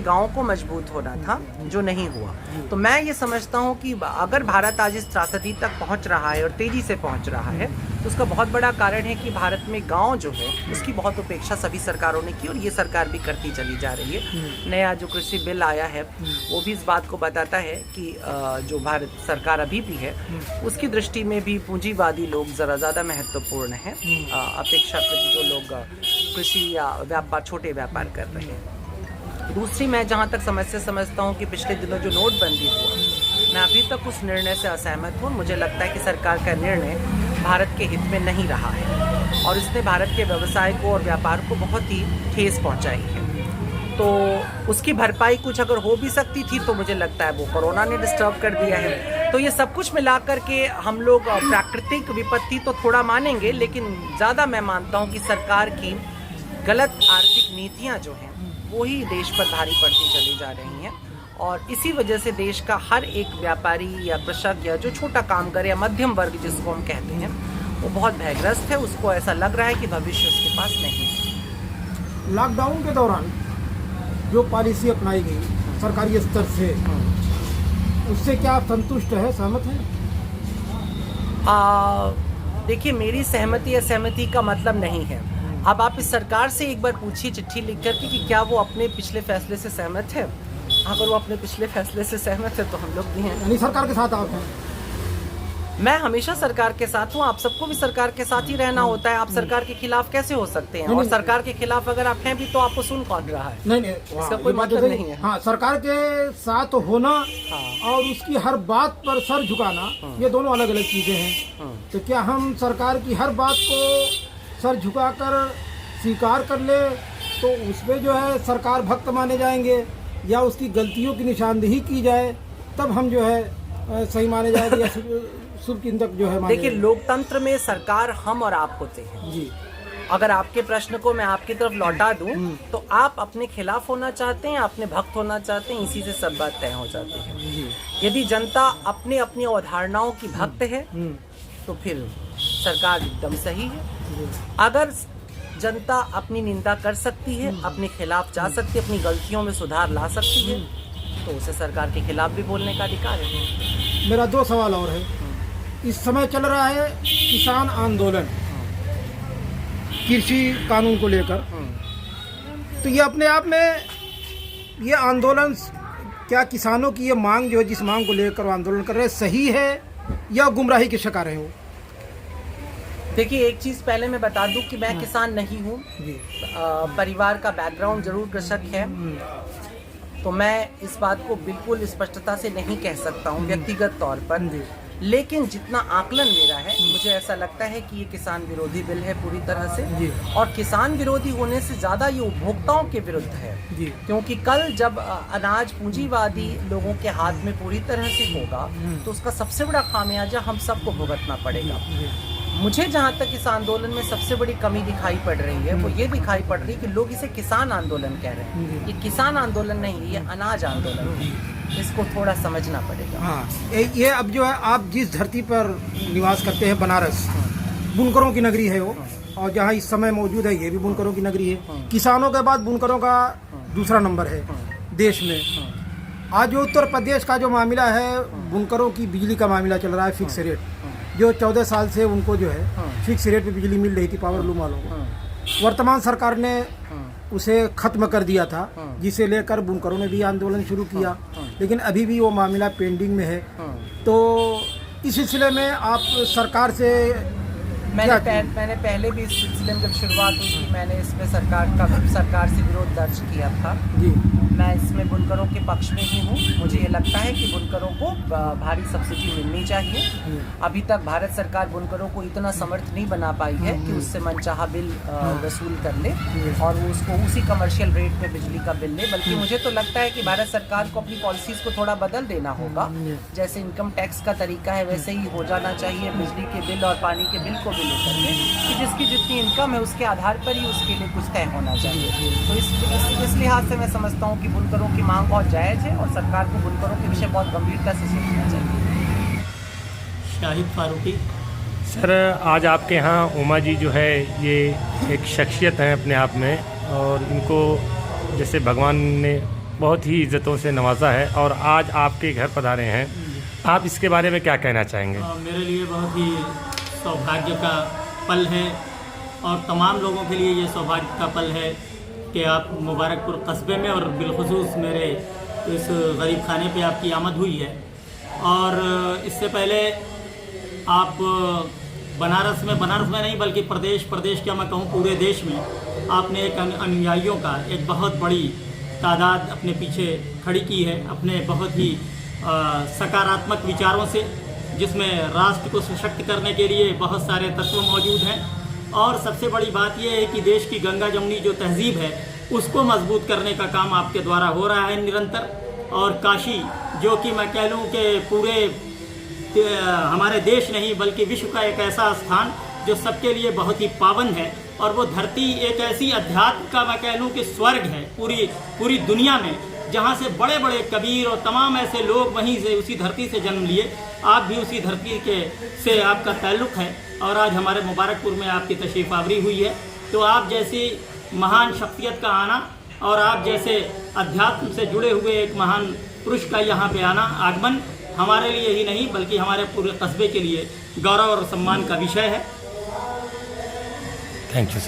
गाँव को मजबूत होना था, जो नहीं हुआ। तो मैं ये समझता हूँ कि अगर भारत आज इस त्रासदी तक पहुँच रहा है और तेज़ी से पहुँच रहा है, तो उसका बहुत बड़ा कारण है कि भारत में गांव जो है उसकी बहुत उपेक्षा सभी सरकारों ने की और ये सरकार भी करती चली जा रही है। नया जो कृषि बिल आया है वो भी इस बात को बताता है कि जो भारत सरकार अभी भी है उसकी दृष्टि में भी पूंजीवादी लोग ज़रा ज़्यादा महत्वपूर्ण हैं अपेक्षाकृत जो लोग कृषि या व्यापार, छोटे व्यापार कर रहे हैं। दूसरी, मैं जहाँ तक समस्या समझता हूँ कि पिछले दिनों जो नोटबंदी हुआ, मैं अभी तक उस निर्णय से असहमत हूँ। मुझे लगता है कि सरकार का निर्णय भारत के हित में नहीं रहा है और इसने भारत के व्यवसाय को और व्यापार को बहुत ही ठेस पहुंचाई है। तो उसकी भरपाई कुछ अगर हो भी सकती थी तो मुझे लगता है वो कोरोना ने डिस्टर्ब कर दिया है। तो ये सब कुछ मिला करके हम लोग प्राकृतिक विपत्ति तो थोड़ा मानेंगे, लेकिन ज़्यादा मैं मानता हूँ कि सरकार की गलत आर्थिक नीतियाँ जो हैं वो ही देश पर भारी पड़ती चली जा रही हैं और इसी वजह से देश का हर एक व्यापारी या कृषक या जो छोटा कामगार या मध्यम वर्ग जिसको हम कहते हैं वो बहुत भयग्रस्त है। उसको ऐसा लग रहा है कि भविष्य उसके पास नहीं है। लॉकडाउन के दौरान जो पॉलिसी अपनाई गई सरकारी स्तर से, उससे क्या आप संतुष्ट है, सहमत हैं? देखिए, मेरी सहमति असहमति का मतलब नहीं है। अब आप इस सरकार से एक बार पूछिए चिट्ठी लिख करके कि क्या वो अपने पिछले फैसले से सहमत है। अगर वो अपने पिछले फैसले से सहमत है तो हम लोग भी हैं। यानी सरकार के साथ आप हैं? मैं हमेशा सरकार के साथ हूँ। आप सबको भी सरकार के साथ ही रहना होता है। आप सरकार के खिलाफ कैसे हो सकते हैं? और सरकार के खिलाफ अगर आप हैं भी तो आपको सुन कौन रहा है? नहीं, इसका कोई मतलब नहीं है। हाँ, सरकार के साथ होना और उसकी हर बात पर सर झुकाना, ये दोनों अलग अलग चीजें हैं। तो क्या हम सरकार की हर बात को सर झुकाकर स्वीकार कर ले तो उसमें जो है सरकार भक्त माने जाएंगे, या उसकी गलतियों की निशानदेही की जाए तब हम जो है सही माने जाएंगे या शुभ चिंतक जो है? देखिए, लोकतंत्र में सरकार हम और आप होते हैं जी। अगर आपके प्रश्न को मैं आपकी तरफ लौटा दूं तो आप अपने खिलाफ होना चाहते हैं, अपने भक्त होना चाहते हैं, इसी से सब बात तय हो जाती है। यदि जनता अपने अपनी अवधारणाओं की भक्त है तो फिर सरकार एकदम सही है। अगर जनता अपनी निंदा कर सकती है, अपने खिलाफ जा सकती है, अपनी गलतियों में सुधार ला सकती है तो उसे सरकार के खिलाफ भी बोलने का अधिकार है। मेरा दो सवाल और है। इस समय चल रहा है किसान आंदोलन कृषि कानून को लेकर, तो ये अपने आप में ये आंदोलन, क्या किसानों की ये मांग जो है, जिस मांग को लेकर वो आंदोलन कर रहे हैं, सही है या गुमराही के शिकार है वो? देखिए, एक चीज़ पहले मैं बता दूं कि मैं किसान नहीं हूँ। परिवार का बैकग्राउंड जरूर कृषक है, तो मैं इस बात को बिल्कुल स्पष्टता से नहीं कह सकता हूँ व्यक्तिगत तौर पर। लेकिन जितना आकलन मेरा है, मुझे ऐसा लगता है कि ये किसान विरोधी बिल है पूरी तरह से, और किसान विरोधी होने से ज़्यादा ये उपभोक्ताओं के विरुद्ध है। क्योंकि कल जब अनाज पूंजीवादी लोगों के हाथ में पूरी तरह से होगा तो उसका सबसे बड़ा खामियाजा हम सबको भुगतना पड़ेगा। मुझे जहाँ तक इस आंदोलन में सबसे बड़ी कमी दिखाई पड़ रही है वो ये दिखाई पड़ रही है कि लोग इसे किसान आंदोलन कह रहे हैं। ये किसान आंदोलन नहीं, ये अनाज आंदोलन है। इसको थोड़ा समझना पड़ेगा। हाँ, ये अब जो है आप जिस धरती पर निवास करते हैं, बनारस बुनकरों की नगरी है वो, और जहाँ इस समय मौजूद है ये भी बुनकरों की नगरी है। किसानों के बाद बुनकरों का दूसरा नंबर है देश में। आज जो उत्तर प्रदेश का जो मामला है, बुनकरों की बिजली का मामला चल रहा है, फिक्स रेट, जो 14 साल से उनको जो है फिक्स रेट पे बिजली मिल रही थी पावर लूम वालों को। वर्तमान सरकार ने उसे खत्म कर दिया था, जिसे लेकर बुनकरों ने भी आंदोलन शुरू किया, लेकिन अभी भी वो मामला पेंडिंग में है। तो इस सिलसिले में आप सरकार से मैंने पहले भी इस सिलसिले में जब शुरुआत हुई थी, मैंने इसमें सरकार से विरोध दर्ज किया था जी। मैं इसमें बुनकरों के पक्ष में ही हूँ। मुझे ये लगता है कि बुनकरों को भारी सब्सिडी मिलनी चाहिए। अभी तक भारत सरकार बुनकरों को इतना समर्थ नहीं बना पाई है कि उससे मनचाहा बिल वसूल कर ले और वो उसको उसी कमर्शियल रेट पे बिजली का बिल ले। बल्कि मुझे तो लगता है कि भारत सरकार को अपनी पॉलिसीज़ को थोड़ा बदल देना होगा। जैसे इनकम टैक्स का तरीका है वैसे ही हो जाना चाहिए बिजली के बिल और पानी के बिल को भी लेकर के, कि जिसकी जितनी इनकम है उसके आधार पर ही उसके लिए कुछ तय होना चाहिए। तो इस लिहाज से मैं समझता हूँ कि बुनकरों की मांग बहुत जायज़ है और सरकार को बुनकरों के विषय बहुत गंभीरता से सोचना चाहिए। शाहिद फारूकी सर, आज आपके यहाँ उमा जी जो है ये एक शख्सियत है अपने आप में, और इनको जैसे भगवान ने बहुत ही इज्जतों से नवाजा है और आज आपके घर पधारे हैं, आप इसके बारे में क्या कहना चाहेंगे? मेरे लिए बहुत ही सौभाग्य का पल है और तमाम लोगों के लिए ये सौभाग्य का पल है कि आप मुबारकपुर कस्बे में और बिलखुसूस मेरे इस गरीब खाने पे आपकी आमद हुई है। और इससे पहले आप बनारस में नहीं बल्कि प्रदेश क्या मैं कहूँ पूरे देश में आपने एक अनुयायियों का एक बहुत बड़ी तादाद अपने पीछे खड़ी की है, अपने बहुत ही सकारात्मक विचारों से, जिसमें राष्ट्र को सशक्त करने के लिए बहुत सारे तत्व मौजूद हैं। और सबसे बड़ी बात यह है कि देश की गंगा जमुनी जो तहजीब है उसको मजबूत करने का काम आपके द्वारा हो रहा है निरंतर। और काशी जो कि मैं कह लूँ कि पूरे हमारे देश नहीं बल्कि विश्व का एक ऐसा स्थान जो सबके लिए बहुत ही पावन है, और वो धरती एक ऐसी अध्यात्म का मैं कह लूँ कि स्वर्ग है पूरी दुनिया में, जहाँ से बड़े बड़े कबीर और तमाम ऐसे लोग वहीं से उसी धरती से जन्म लिए। आप भी उसी धरती से आपका ताल्लुक़ है और आज हमारे मुबारकपुर में आपकी तशरीफ़ आवरी हुई है। तो आप जैसी महान शख्सियत का आना और आप जैसे अध्यात्म से जुड़े हुए एक महान पुरुष का यहाँ पे आगमन हमारे लिए ही नहीं बल्कि हमारे पूरे कस्बे के लिए गौरव और सम्मान का विषय है। Thank you sir.